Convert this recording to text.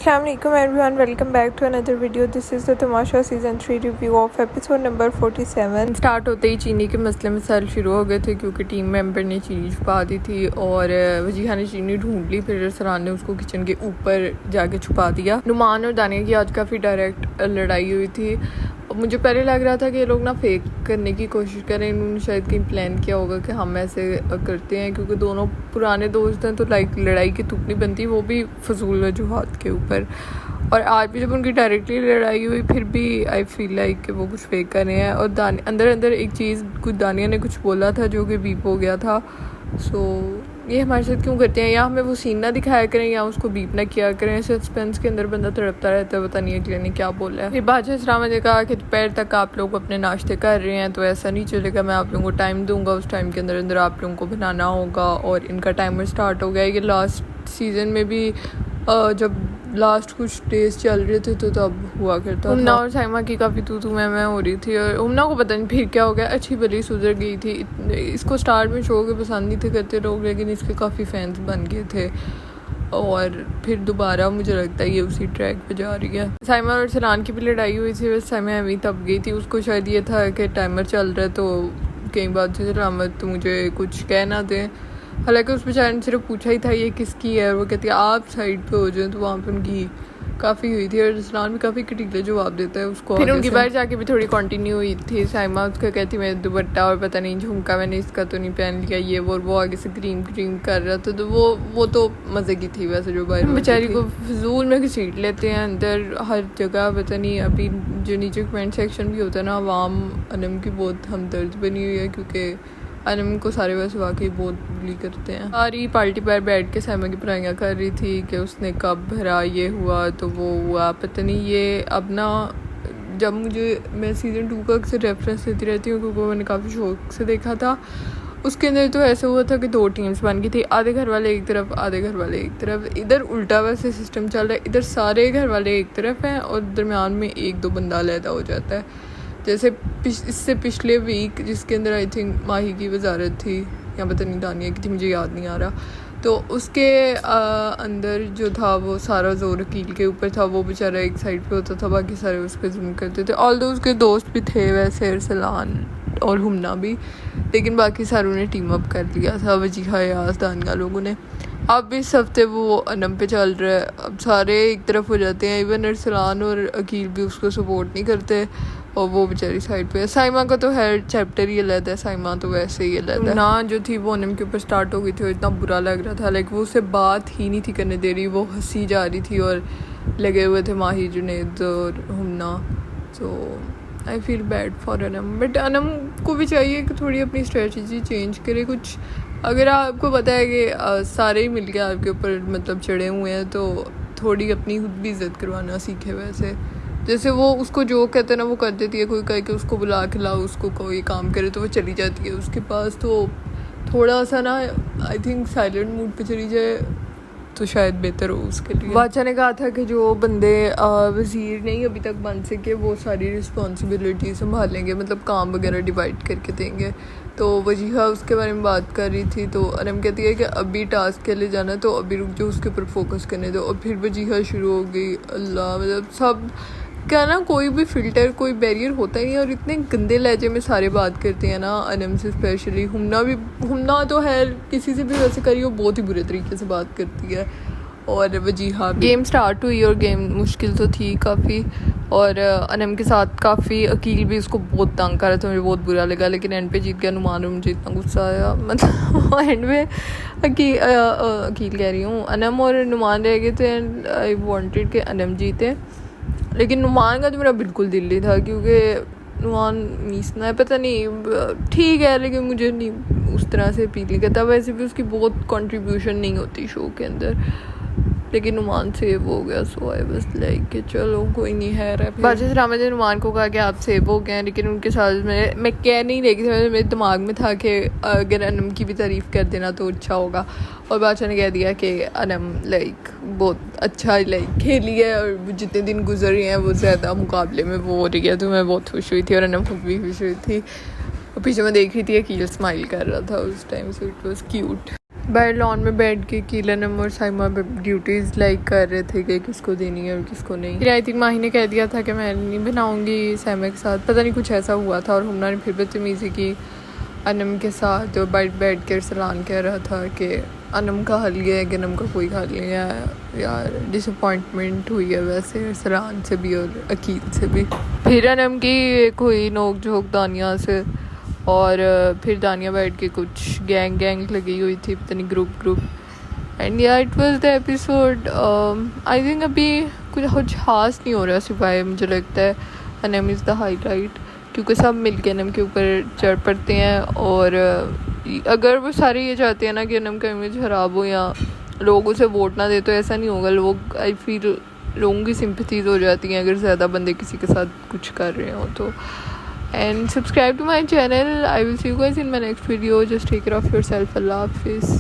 Assalamualaikum everyone, welcome back to another video. This is the Tamasha season 3 review of episode number 47. Start होते ही चीनी के मसले मसाइल शुरू हो गए थे क्योंकि टीम मेंबर ने चीनी छुपा दी थी और वजीहा ने चीनी ढूंढ ली। फिर सरान ने उसको किचन के ऊपर जाके छुपा दिया। नुमान और दानिया की आज काफ़ी डायरेक्ट लड़ाई हुई थी। मुझे पहले लग रहा था कि ये लोग ना फेक करने की कोशिश करें, इन्होंने शायद कहीं प्लान किया होगा कि हम ऐसे करते हैं क्योंकि दोनों पुराने दोस्त हैं तो लाइक लड़ाई की तुक नहीं बनती, वो भी फजूल वजूहात के ऊपर। और आज भी जब उनकी डायरेक्टली लड़ाई हुई फिर भी आई फील लाइक कि वो कुछ फेक कर रहे हैं। और अंदर अंदर एक चीज़ कुछ दानिया ने कुछ बोला था जो कि बीप हो गया था। सो ये हमारे साथ क्यों करते हैं, या हमें वो सीन ना दिखाया करें या उसको बीप ना किया करें। सस्पेंस के अंदर बंदा तड़पता रहता है, पता नहीं अगले ने क्या बोला है। फिर बादशाह इस्लामा ने कहा कि दोपहर तक आप लोग अपने नाश्ते कर रहे हैं तो ऐसा नहीं चलेगा, मैं आप लोगों को टाइम दूंगा, उस टाइम के अंदर अंदर आप लोगों को बनाना होगा। और इनका टाइमर स्टार्ट हो गया। ये लास्ट सीज़न में भी जब लास्ट कुछ डेज चल रहे थे तो तब हुआ करता। उमना और साइमा की काफ़ी तू मैं हो रही थी और उमना को पता नहीं फिर क्या हो गया, अच्छी भली सुधर गई थी। इसको स्टार्ट में शो के पसंद नहीं थे करते लोग, लेकिन इसके काफ़ी फैंस बन गए थे और फिर दोबारा मुझे लगता है ये उसी ट्रैक पे जा रही है। साइमा और सरान की भी लड़ाई हुई थी, वैसे साइमा अभी तब गई थी, उसको शायद ये था कि टाइमर चल रहा है तो कई बात से सलामत तो मुझे कुछ कह ना दें। हालांकि उस बेचारे ने सिर्फ पूछा ही था ये किसकी है, वो कहती है आप साइड पे हो जाए, तो वहाँ पे उनकी काफ़ी हुई थी और सलान भी काफ़ी कटीले जवाब देता है उसको। फिर उनकी बाहर जाके भी थोड़ी कंटिन्यू हुई थी। साइमा उसका कहती मैं दुपट्टा और पता नहीं झुमका मैंने इसका तो नहीं पहन लिया, ये वो आगे से क्रीम कर रहा था, तो वो तो मज़े की थी। वैसे जो बाहर बेचारी को फजूल में घसीट लेते हैं अंदर हर जगह, पता नहीं। अभी जो नीचे कमेंट सेक्शन भी होता है ना, अवाम अनम की बहुत हमदर्द बनी हुई है क्योंकि अनम को सारे वैसे वाकई बहुत बुली करते हैं। सारी पार्टी पर बैठ के साइमा की पढ़ाइयाँ कर रही थी कि उसने कब भरा, ये हुआ तो वो हुआ, पता नहीं। ये अब ना जब मैं सीज़न 2 का अक्सर रेफरेंस देती रहती हूँ क्योंकि मैंने काफ़ी शौक से देखा था। उसके अंदर तो ऐसा हुआ था कि 2 टीम्स बन गई थी, आधे घर वाले एक तरफ आधे घर वाले एक तरफ। इधर उल्टा वैसे सिस्टम चल रहा है, इधर सारे घर वाले एक तरफ हैं और दरमियान में 1-2 बंदा अलहदा हो जाता है। जैसे इससे पिछले वीक जिसके अंदर आई थिंक माही की वजारत थी या पता नहीं दानिया की थी, मुझे याद नहीं आ रहा, तो उसके अंदर जो था वो सारा जोर अकील के ऊपर था। वो बेचारा एक साइड पे होता था, बाकी सारे उस पर जुल्म करते थे। ऑल्दो उसके दोस्त भी थे वैसे, अरसलान और हुमना भी, लेकिन बाकी सारों ने टीम अप कर लिया था, वजीहा यास दानिया लोगों ने। अब इस हफ्ते वो अनम पे चल रहा है, अब सारे एक तरफ हो जाते हैं, इवन अरसलान और अकील भी उसको सपोर्ट नहीं करते और वो बेचारी साइड पे है। साइमा का तो हर चैप्टर ही अलग है, साइमा तो वैसे ही अलग है ना। जो थी वो अनम के ऊपर स्टार्ट हो गई थी और इतना बुरा लग रहा था, लाइक वो उससे बात ही नहीं थी करने दे रही, वो हंसी जा रही थी और लगे हुए थे माही, जुनैद और Humna. So I feel bad for Anam, but Anam को भी चाहिए कि थोड़ी अपनी स्ट्रेटजी चेंज करे कुछ। अगर आपको पता है कि सारे ही मिल के आपके ऊपर मतलब चढ़े हुए हैं तो थोड़ी अपनी खुद भी इज्जत करवाना सीखे। वैसे जैसे वो उसको जो कहते हैं ना वो कर देती है, कोई कह के उसको बुला के लाओ, उसको कोई काम करे तो वो चली जाती है उसके पास। तो थोड़ा सा ना आई थिंक साइलेंट मूड पे चली जाए तो शायद बेहतर हो उसके लिए। बादशाह ने कहा था कि जो बंदे वज़ीर नहीं अभी तक बन सके वो सारी रिस्पॉन्सिबिलिटी संभालेंगे, मतलब काम वगैरह डिवाइड करके देंगे। तो वजीहा उसके बारे में बात कर रही थी तो अनम कहती है कि अभी टास्क के लिए जाना तो अभी रुक जाओ, उसके ऊपर फोकस करने दो। और फिर वजीहा शुरू हो गई। अल्लाह, मतलब सब क्या ना, कोई भी फ़िल्टर कोई बैरियर होता ही नहीं और इतने गंदे लहजे में सारे बात करते हैं ना, अनम से स्पेशली। हुमना तो है किसी से भी वैसे करी वो बहुत ही बुरे तरीके से बात करती है। और वजीहा गेम स्टार्ट हुई और गेम मुश्किल तो थी काफ़ी और अनम के साथ काफ़ी अकील भी उसको बहुत तंग कर रहा था, मुझे बहुत बुरा लगा, लेकिन एंड पे जीत गया नुमान और मुझे इतना गुस्सा आया। मतलब एंड में अकील कह रही हूँ, अनम और नुमान रह गए थे एंड आई वांटेड कि अनम जीते, लेकिन नुमान का तो मेरा बिल्कुल दिल नहीं था क्योंकि नुमान मीसना है, पता नहीं ठीक है लेकिन मुझे नहीं उस तरह से अपील नहीं करता। वैसे भी उसकी बहुत कंट्रीब्यूशन नहीं होती शो के अंदर, लेकिन नुमान सेव हो गया। सो आई बस लाइक कि चलो कोई नहीं है। बादशाह सलामत ने नुमान को कहा कि आप सेव हो गए हैं, लेकिन उनके साथ मैं कह नहीं रही थी, मेरे दिमाग में था कि अगर अनम की भी तारीफ़ कर देना तो अच्छा होगा। और बादशाह ने कह दिया कि अनम लाइक बहुत अच्छा लाइक खेली है और जितने दिन गुजर रहे हैं वो ज़्यादा मुकाबले में वो हो रही है, तो मैं बहुत खुश हुई थी और अनम खुद भी खुश हुई थी। और पीछे मैं देख रही थी अकील स्माइल कर रहा था उस time, so it was cute. बाहर लॉन में बैठ के कीलन और साइमा ड्यूटीज़ लाइक कर रहे थे कि किसको देनी है और किसको नहीं। फिर आई थिंक माही ने कह दिया था कि मैं नहीं बनाऊंगी साइमा के साथ, पता नहीं कुछ ऐसा हुआ था। और हमना ने फिर बदतमीज़ी की अनम के साथ, और बैठ कर सलान कह रहा था कि अनम का हल ये है कि अनम का कोई हल नहीं है। यार डिसअपॉइंटमेंट हुई है वैसे सलान से भी और अकील से भी। फिर अनम की हुई नोक झोंक दानिया से, और फिर दानिया बैठ के कुछ गैंग लगी हुई थी, पता नहीं ग्रुप। एंड या it was the episode. I think अभी कुछ खास नहीं हो रहा सिवाय मुझे लगता है अनम इज़ द हाईलाइट, क्योंकि सब मिल के अनम के ऊपर चढ़ पड़ते हैं। और अगर वो सारे ये चाहते हैं ना कि अनम का इमेज ख़राब हो या लोग उसे वोट ना दे, तो ऐसा नहीं होगा। लोग आई फील लोगों की सिंपथीज़ हो जाती हैं अगर ज़्यादा बंदे किसी के साथ कुछ कर रहे हो तो। And subscribe to my channel. I will see you guys in my next video. Just take care of yourself. Allah Hafiz.